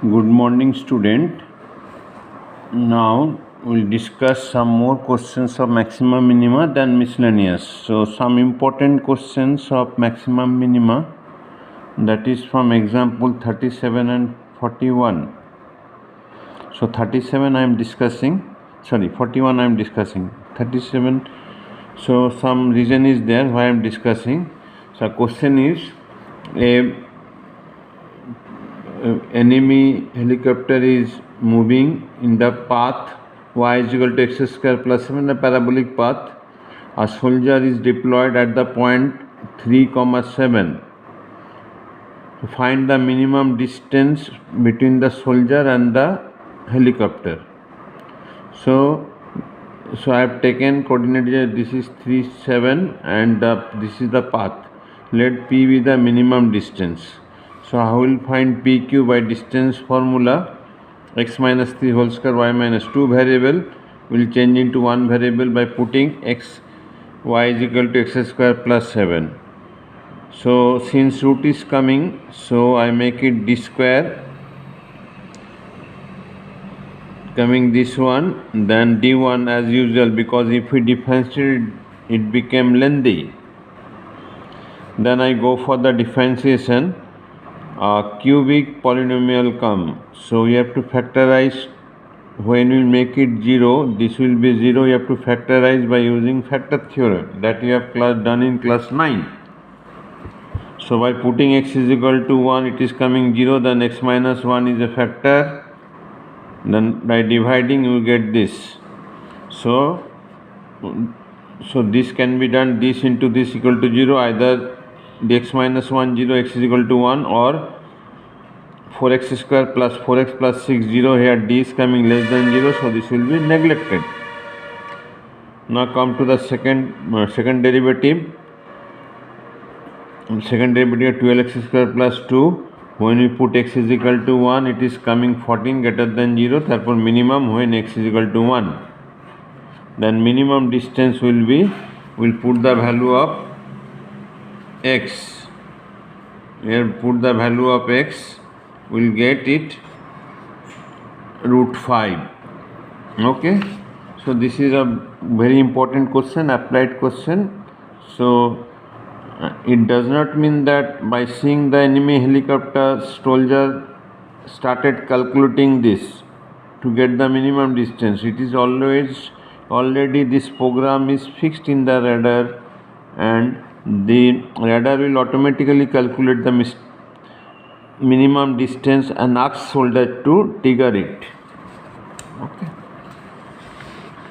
Good morning, student. Now we'll discuss some more questions of maximum minima than miscellaneous. So some important questions of maximum minima, that is from example 37 and 41. So 37 I am discussing, 41 I am discussing. 37, so some reason is there why I am discussing. So question is, a enemy helicopter is moving in the path y is equal to x square plus 7, a parabolic path. A soldier is deployed at the point 3, 7. To find the minimum distance between the soldier and the helicopter. So I have taken coordinate, this is 3, 7 and this is the path. Let P be the minimum distance. So I will find PQ by distance formula. X minus 3 whole square, y minus 2 variable will change into one variable by putting x, y is equal to x square plus 7. So since root is coming, so I make it d square coming this one, then d1 as usual, because if we differentiate it became lengthy. Then I go for the differentiation. Cubic polynomial come, so we have to factorize. When we make it 0, this will be 0. You have to factorize by using factor theorem that you have done in class 9. So by putting x is equal to 1, it is coming 0, then x minus 1 is a factor, then by dividing you get this. So this can be done, this into this equal to 0, either dx minus 1 0, x is equal to 1, or 4x square plus 4x plus 6 0. Here d is coming less than 0, so this will be neglected. Now come to the second derivative. Second derivative 12x square plus 2. When we put x is equal to 1, it is coming 14 greater than 0. Therefore minimum when x is equal to 1. Then minimum distance will be, we'll put the value of x. Here put the value of x, we'll get it root 5. Okay. So this is a very important question, applied question. So it does not mean that by seeing the enemy helicopter, soldier started calculating this to get the minimum distance. It is already this program is fixed in the radar, and the radar will automatically calculate the minimum distance and ask soldier to trigger it. Okay.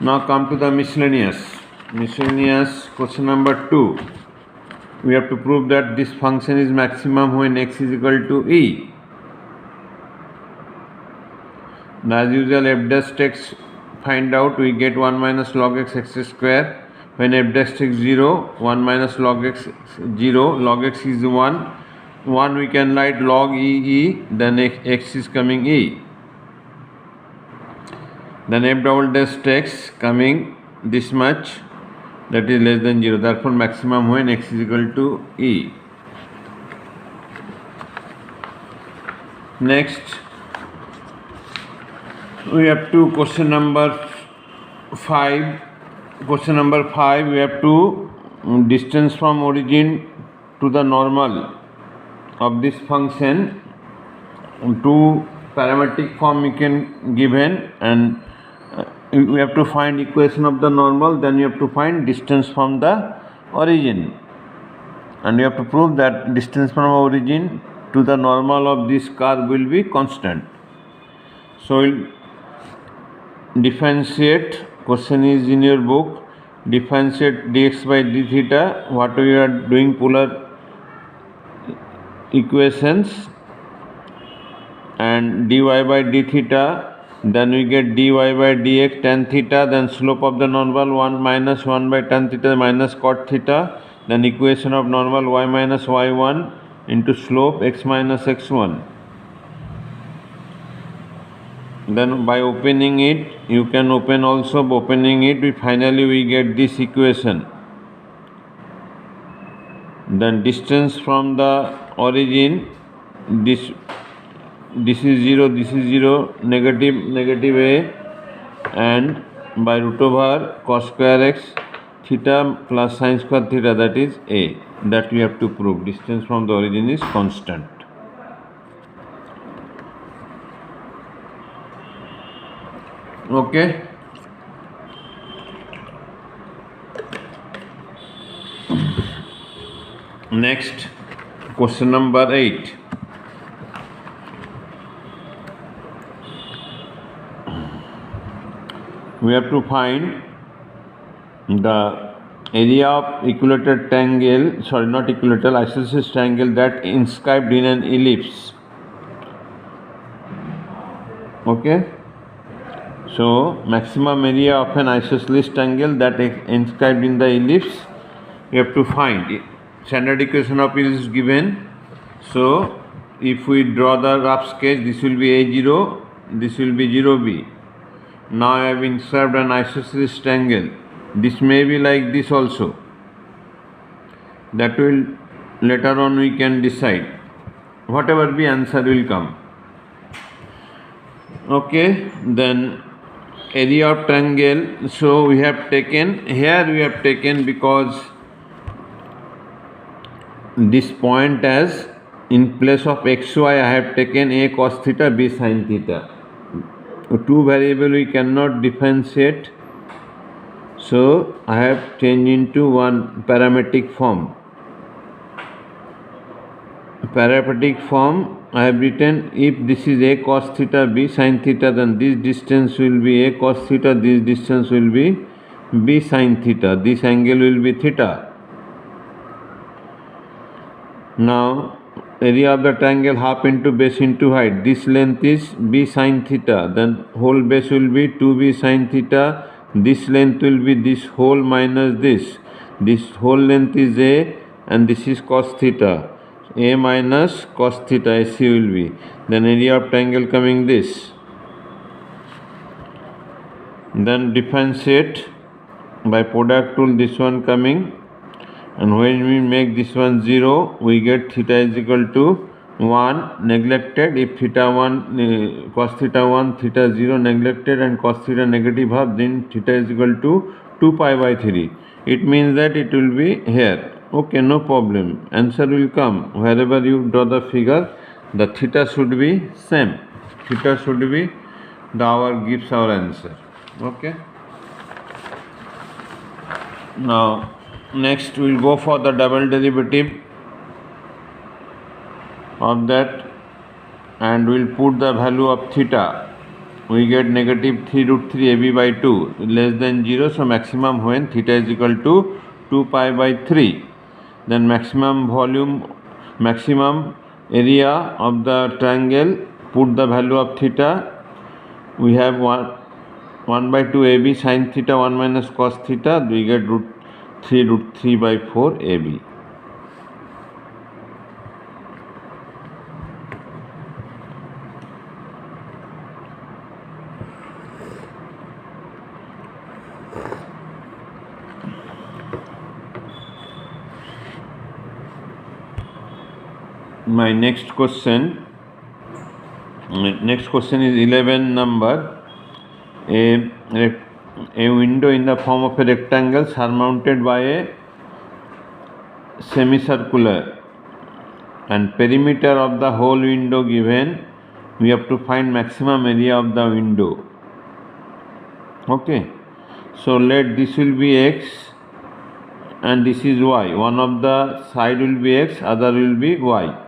Now come to the miscellaneous. Miscellaneous question number 2. We have to prove that this function is maximum when x is equal to e. Now as usual, f dash x find out, we get 1 minus log x square. When f dash x 0, 1 minus log x 0, log x is 1 we can write log e, then x is coming e. Then f double dash x coming this much, that is less than 0. Therefore maximum when x is equal to e. Next we have to question number 5. Question number 5, we have to distance from origin to the normal of this function. Two parametric form we can given, and we have to find equation of the normal, then you have to find distance from the origin, and you have to prove that distance from origin to the normal of this curve will be constant. So we'll differentiate. Question is in your book. Differentiate dx by d theta. What we are doing, polar equations, and dy by d theta. Then we get dy by dx tan theta, then slope of the normal 1 minus 1 by tan theta minus cot theta, then equation of normal y minus y1 into slope x minus x1. Then by opening it, you can open also, by opening it, finally we get this equation. Then distance from the origin, this this is 0, this is 0, negative a, and by root over cos square x theta plus sin square theta, that is a, that we have to prove. Distance from the origin is constant. Okay. Next, question number 8. We have to find the area of equilateral triangle, sorry, not equilateral, isosceles triangle that inscribed in an ellipse. Okay. So, maximum area of an isosceles triangle that inscribed in the ellipse, we have to find. Standard equation of it is given. So, if we draw the rough sketch, this will be A0, this will be 0B. Now I have inscribed an isosceles triangle. This may be like this also. That will later on we can decide. Whatever be answer will come. Okay, then area of triangle. So we have taken because this point as in place of xy I have taken a cos theta, b sin theta. Two variable we cannot differentiate, so I have changed into one parametric form. I have written, if this is a cos theta, b sin theta, then this distance will be a cos theta, this distance will be b sin theta, this angle will be theta. Now area of the triangle half into base into height. This length is b sin theta, then whole base will be 2b sin theta. This length will be this whole minus this. This whole length is a, and this is cos theta. A minus cos theta, AC will be. Then area of triangle coming this. Then differentiate by product rule, this one coming. And when we make this one 0, we get theta is equal to 1 neglected. If theta 1, cos theta 1, theta 0 neglected, and cos theta negative half, then theta is equal to 2 pi by 3. It means that it will be here. Okay, no problem. Answer will come. Wherever you draw the figure, the theta should be same. Theta should be gives our answer. Okay. Now, next we will go for the double derivative of that, and we will put the value of theta. We get negative 3 root 3 AB by 2 less than 0. So maximum when theta is equal to 2 pi by 3. Then maximum area of the triangle, put the value of theta. We have 1 by 2 AB sin theta 1 minus cos theta. We get root 3 by 4 AB. My next question is 11 number. A window in the form of a rectangle surmounted by a semicircular, and perimeter of the whole window given. We have to find maximum area of the window. Okay, so let this will be x and this is y. One of the side will be x, other will be y.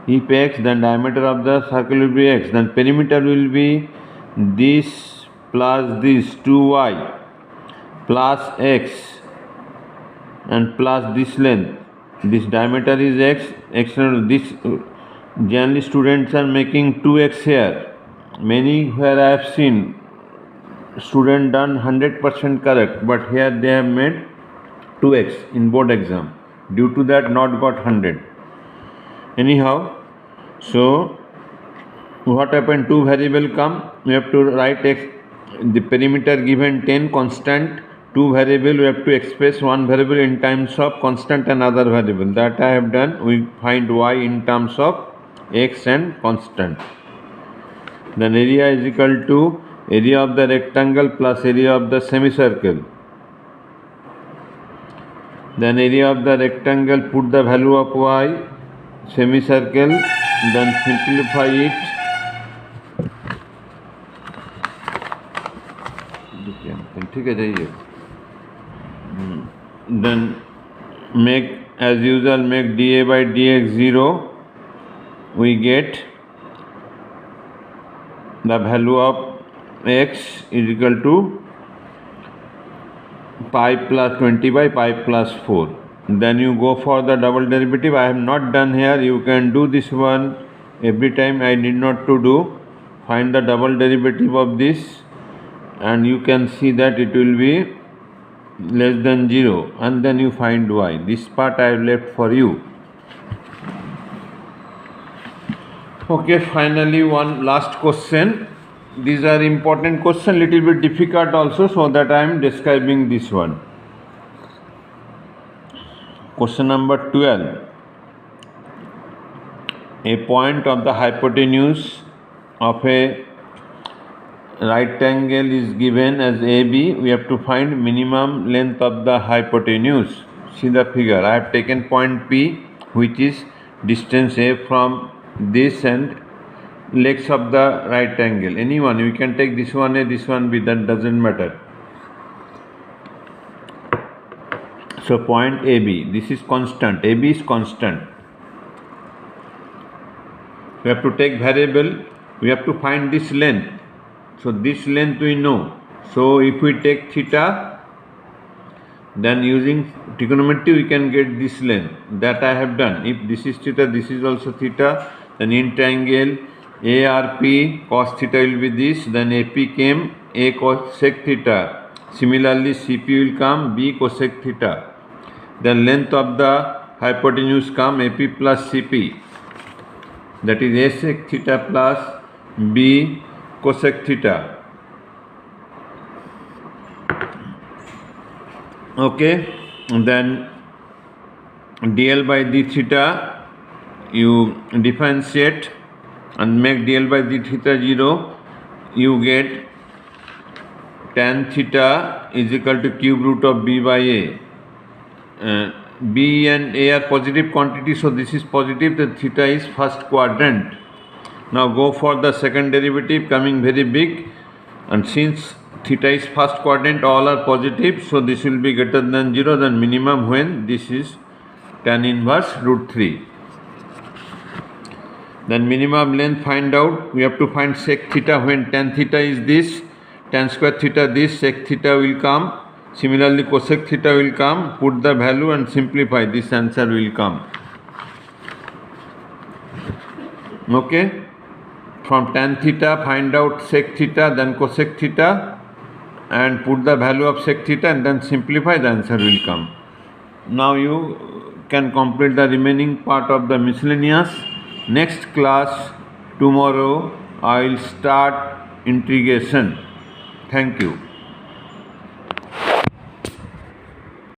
If x, then diameter of the circle will be x, then perimeter will be this plus this 2y plus x and plus this length. This diameter is x, this generally students are making 2x here. Many where I have seen student done 100% correct, but here they have made 2x in board exam. Due to that not got 100. Anyhow, so what happened? Two variable come. We have to write x. The perimeter given 10 constant. Two variable, we have to express one variable in terms of constant and other variable. That I have done. We find y in terms of x and constant. Then area is equal to area of the rectangle plus area of the semicircle. Then area of the rectangle, put the value of y, semicircle, then simplify it. Then make, as usual, make dA by dx 0. We get the value of x is equal to pi plus 20 by pi plus 4. Then you go for the double derivative. I have not done here. You can do this one every time. I need not to do. Find the double derivative of this, and you can see that it will be less than 0, and then you find y. This part I have left for you. Okay, finally one last question. These are important questions, little bit difficult also, so that I am describing this one. Question number 12. A point of the hypotenuse of a right angle is given as AB. We have to find minimum length of the hypotenuse. See the figure. I have taken point P, which is distance A from this and legs of the right angle. Anyone, you can take this one A, this one B, that doesn't matter. So point AB, this is constant, AB is constant. We have to take variable, we have to find this length. So this length we know. So if we take theta, then using trigonometry we can get this length. That I have done. If this is theta, this is also theta, then in triangle ARP cos theta will be this, then AP came A cosec theta. Similarly CP will come B cosec theta. Then length of the hypotenuse come AP plus CP. That is A sec theta plus B cosec theta. Okay, and then dl by d theta, you differentiate and make dl by d theta 0, you get tan theta is equal to cube root of b by a. B and A are positive quantities, so this is positive, the theta is first quadrant. Now go for the second derivative, coming very big, and since theta is first quadrant, all are positive, so this will be greater than 0, then minimum when this is tan inverse root 3. Then minimum length find out, we have to find sec theta when tan theta is this, tan square theta this, sec theta will come. Similarly cosec theta will come, put the value and simplify, this answer will come. Okay, from tan theta find out sec theta, then cosec theta, and put the value of sec theta and then simplify, the answer will come. Now you can complete the remaining part of the miscellaneous. Next class tomorrow I will start integration. Thank you.